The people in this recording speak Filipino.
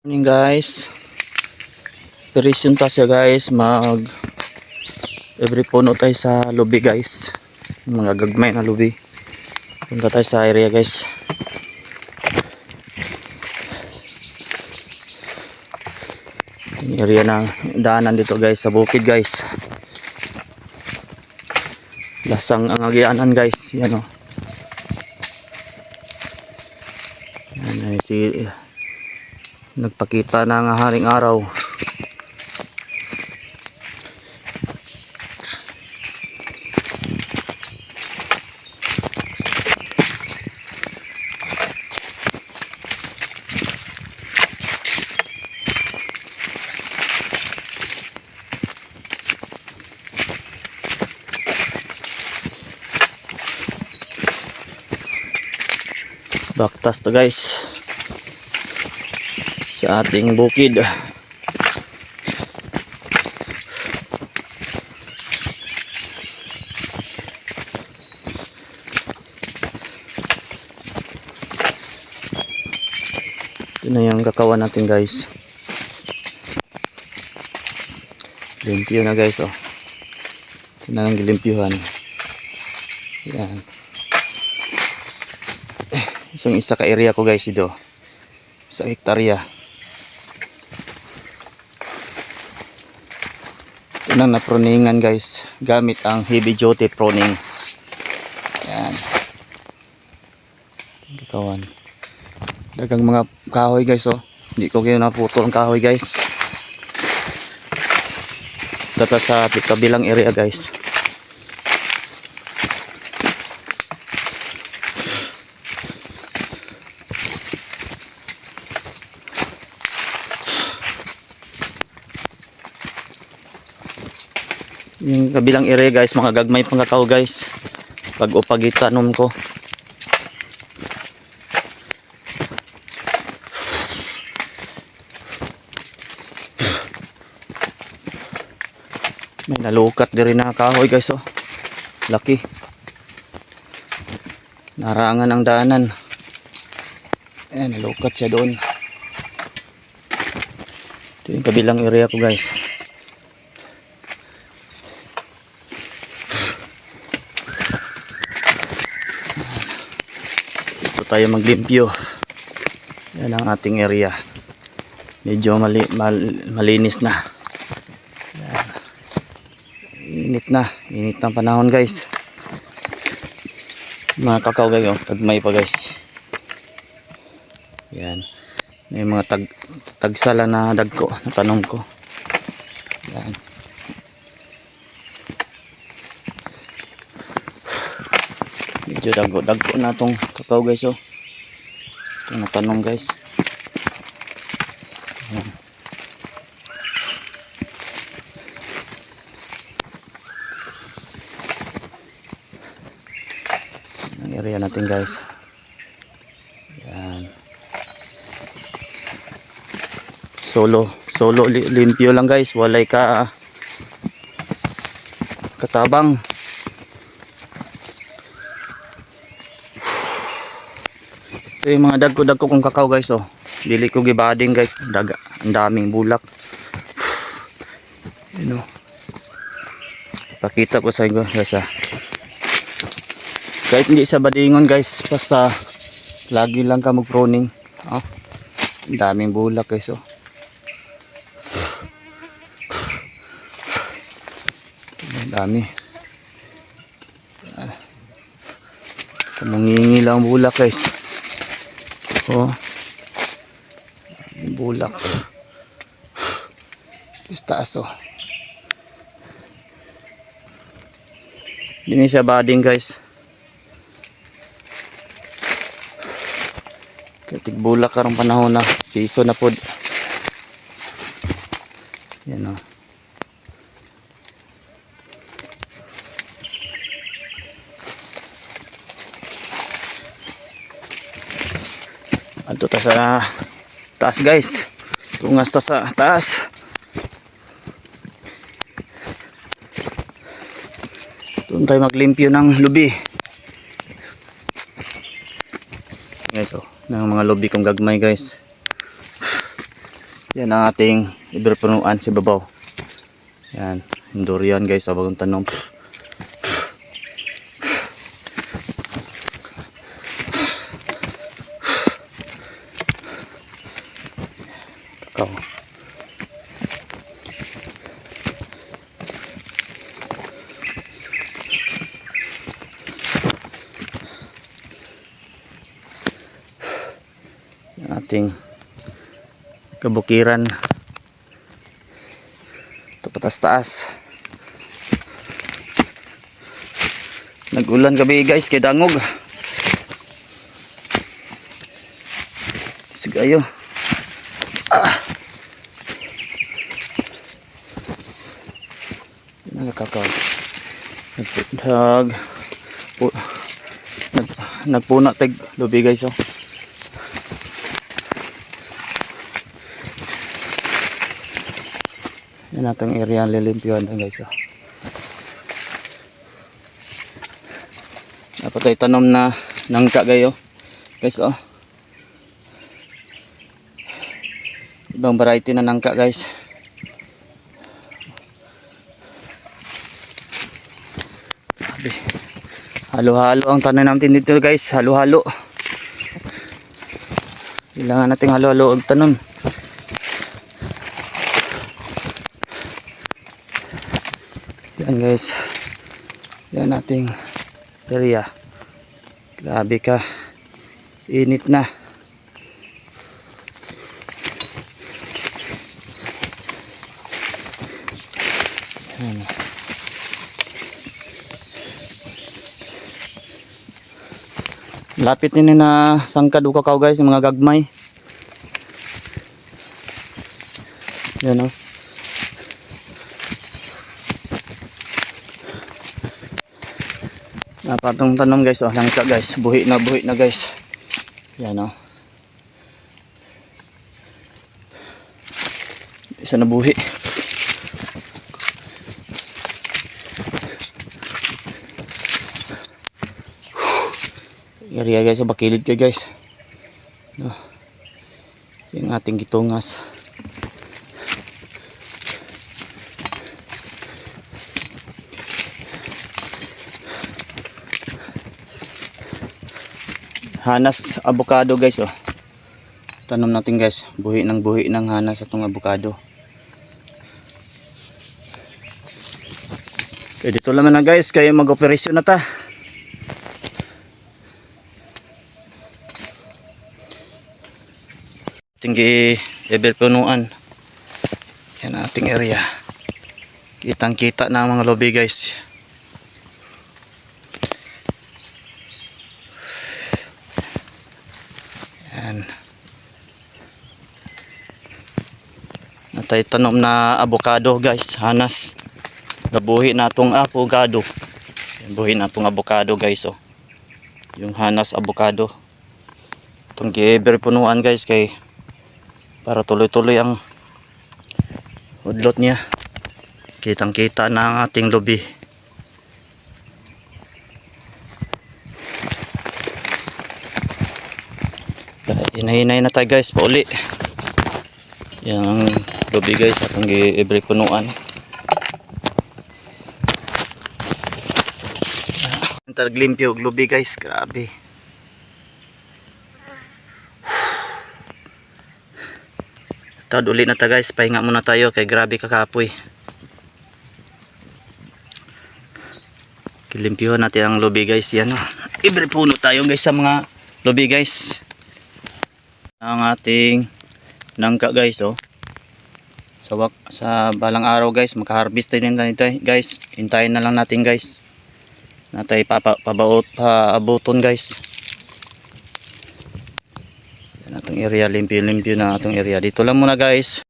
Morning guys, operasyon tayo siya guys, every puno tayo sa lubi guys, mga gagmay na lubi. Punta tayo sa area guys. Yung area ng daanan dito guys, sa bukid guys. Lasang ang agianan guys, yan o. Yan ay nagpakita ng haring araw. Baktas to guys sa ating bukid. Ito na yung kakawan natin guys. Limpyo na guys oh. Ito na lang gilimpyuhan. Yan. Isang isa ka area ko guys ito. Sa hektarya. Ito na naproningan guys. Gamit ang heavy duty pruning. Yan. Kawan. Dagang mga kahoy guys oh. Hindi ko kayo naputol ang kahoy guys. Data sa kabilang area guys. Yung kabilang area guys, mga gagmay pang kakao guys. Pag upagitanom ko. May nalukat din rin na kahoy guys oh. Laki. Narangan ang daanan. Ayan, nalukat siya doon. Ito yung kabilang area ko guys. Tayo maglimpyo. Yan ang ating area. Medyo malinis na. Yan. Init na. Init ng panahon guys. Mga kakao guys. Tagmay pa guys. Yan. May mga tagsala na dagko. Natanong ko. Yan. Medyo dagko na itong kakao guys oh. Ito natanong guys. Ayan. Ang area natin guys. Ayan. Solo limpyo lang guys. Walay katabang. Ito yung mga dagko kong kakao guys oh. Dili ko gibading guys. Ang daming bulak. You know. Pakita ko sa inyo guys ah. Kahit hindi sa badingon guys. Basta lagi lang ka mag-pruning. Oh. Ang daming bulak guys oh. Ang dami. Kamungingi lang bulak guys. Oh, bulak. Taas oh. Hindi siya bading guys. Katig bulak karong panahon na. Season na pod. Yan oh. Ato ta sa taas guys. Tungas ta sa taas. Doon tayo maglimpyo ng lubi. Guys oh, ng mga lubi kong gagmay guys. Yan ang ating iberpunuan si babaw. Yan, yung durian guys, sa bagong tanom. Kakao. Yung ating kabukiran. Ito patas-taas. Nag-ulan gabi guys kay dangog. Sigayo. Nagkakaw. Nagpuna tag lubi guys oh. Yan natong area ang lilimpyuhan guys oh. Dapat ay tanom na nangka gayo guys oh. Ibang variety na nangka guys. Halo-halo ang tanim natin dito guys, halo-halo. Kailangan nating halo-halo ang tanim. Yan guys. Yan nating area. Grabe ka. Init na. Yan. Lapit nini na sangkad o kakao guys, mga gagmay. Yan o. Napatong tanom guys, oh, langka guys, buhi na guys. Yan o. Isa na buhi. Area guys, bakilid ka guys. No. Yung ating gitungas. Hanas avocado guys oh. Tanom natin guys, buhi ng hanas atong avocado. Okay, dito naman na guys, kayo mag-operasyon na ta. Tinggi iberpunuan. Yan ating area. Kitang kita na ang mga lobby guys. Yan. Natay tanom na avocado guys, hanas. Nabuhi na itong avocado. Buhi na itong avocado guys oh. Yung hanas avocado. Itong iberpunuan guys kay para tuloy-tuloy ang udlot niya. Kitang-kita na ang ating lubi. Hinahinay na tayo guys, pauli. Yan ang lubi guys, atong every punuan. Ang taglimpyo og lubi guys, grabe. Tad ulit na ta guys, pahinga muna tayo kay grabe kakapoy. Kilimpyuhan natin ang lobby guys, yan oh. Iberpuno tayo guys sa mga lobby guys. Ang ating nangka guys oh. Sa balang araw guys, makaharvest din natin guys. Hintayin na lang natin guys. Natay paabuton guys. Atong area, limpyo na atong area. Dito lang muna guys.